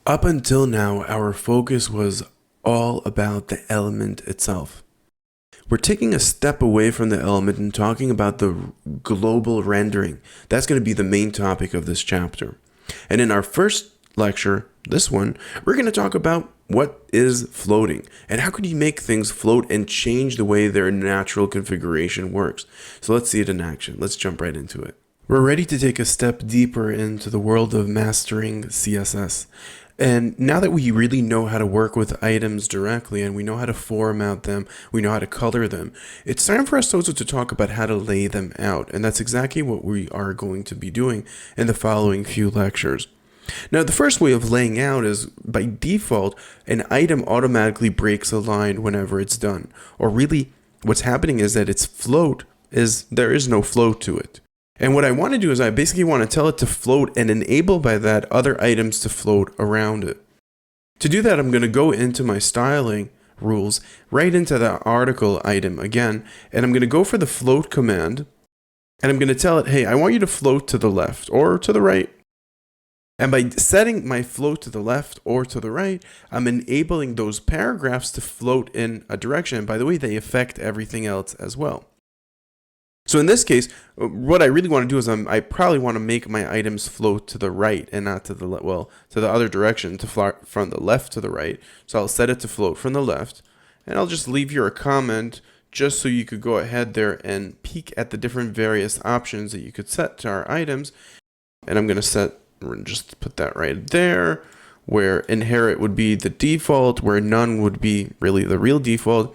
Up until now, our focus was all about the element itself. We're taking a step away from the element and talking about the global rendering. That's going to be the main topic of this chapter. And in our first lecture, this one, we're going to talk about what is floating and how can you make things float and change the way their natural configuration works. So let's see it in action. Let's jump right into it. We're ready to take a step deeper into the world of mastering CSS. And now that we really know how to work with items directly and we know how to format them, we know how to color them, it's time for us also to talk about how to lay them out. And that's exactly what we are going to be doing in the following few lectures. Now, the first way of laying out is by default, an item automatically breaks a line whenever it's done. Or really, what's happening is that its float there is no float to it. And what I want to do is I basically want to tell it to float and enable by that other items to float around it. To do that, I'm going to go into my styling rules, right into the article item again, and I'm going to go for the float command, and I'm going to tell it, hey, I want you to float to the left or to the right. And by setting my float to the left or to the right, I'm enabling those paragraphs to float in a direction. And by the way, they affect everything else as well. So in this case, what I really want to do is I probably want to make my items float to the right and not to the to the other direction, from the left to the right. So I'll set it to float from the left, and I'll just leave here a comment just so you could go ahead there and peek at the different various options that you could set to our items. And I'm going to just put that right there, where inherit would be the default, where none would be really the real default.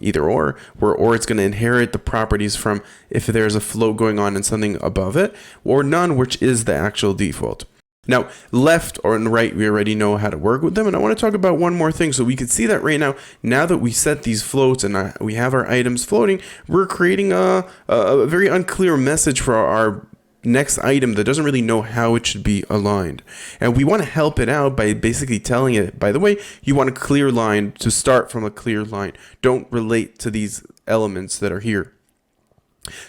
Either or it's going to inherit the properties from if there's a float going on and something above it, or none, which is the actual default. Now, left or right, we already know how to work with them, and I want to talk about one more thing. So we can see that right now that we set these floats and we have our items floating, we're creating a very unclear message for our next item that doesn't really know how it should be aligned. And we want to help it out by basically telling it, by the way, you want a clear line to start from a clear line. Don't relate to these elements that are here.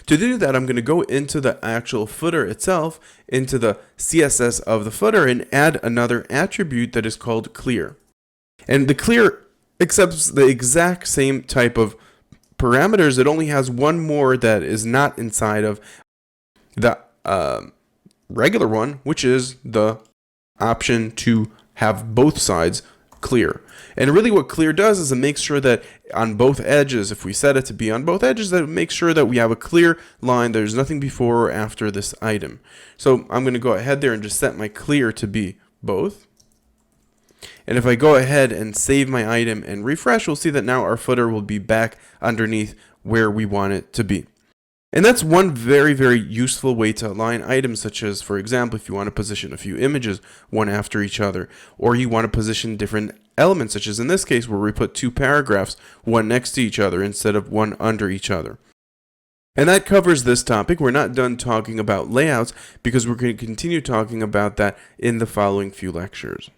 To do that, I'm going to go into the actual footer itself, into the CSS of the footer, and add another attribute that is called clear. And the clear accepts the exact same type of parameters. It only has one more that is not inside of the regular one, which is the option to have both sides clear. And really what clear does is it makes sure that on both edges, if we set it to be on both edges, that makes sure that we have a clear line. There's nothing before or after this item. So I'm going to go ahead there and just set my clear to be both. And if I go ahead and save my item and refresh, we'll see that now our footer will be back underneath where we want it to be. And that's one very, very useful way to align items, such as, for example, if you want to position a few images one after each other, or you want to position different elements, such as in this case where we put two paragraphs, one next to each other instead of one under each other. And that covers this topic. We're not done talking about layouts because we're going to continue talking about that in the following few lectures.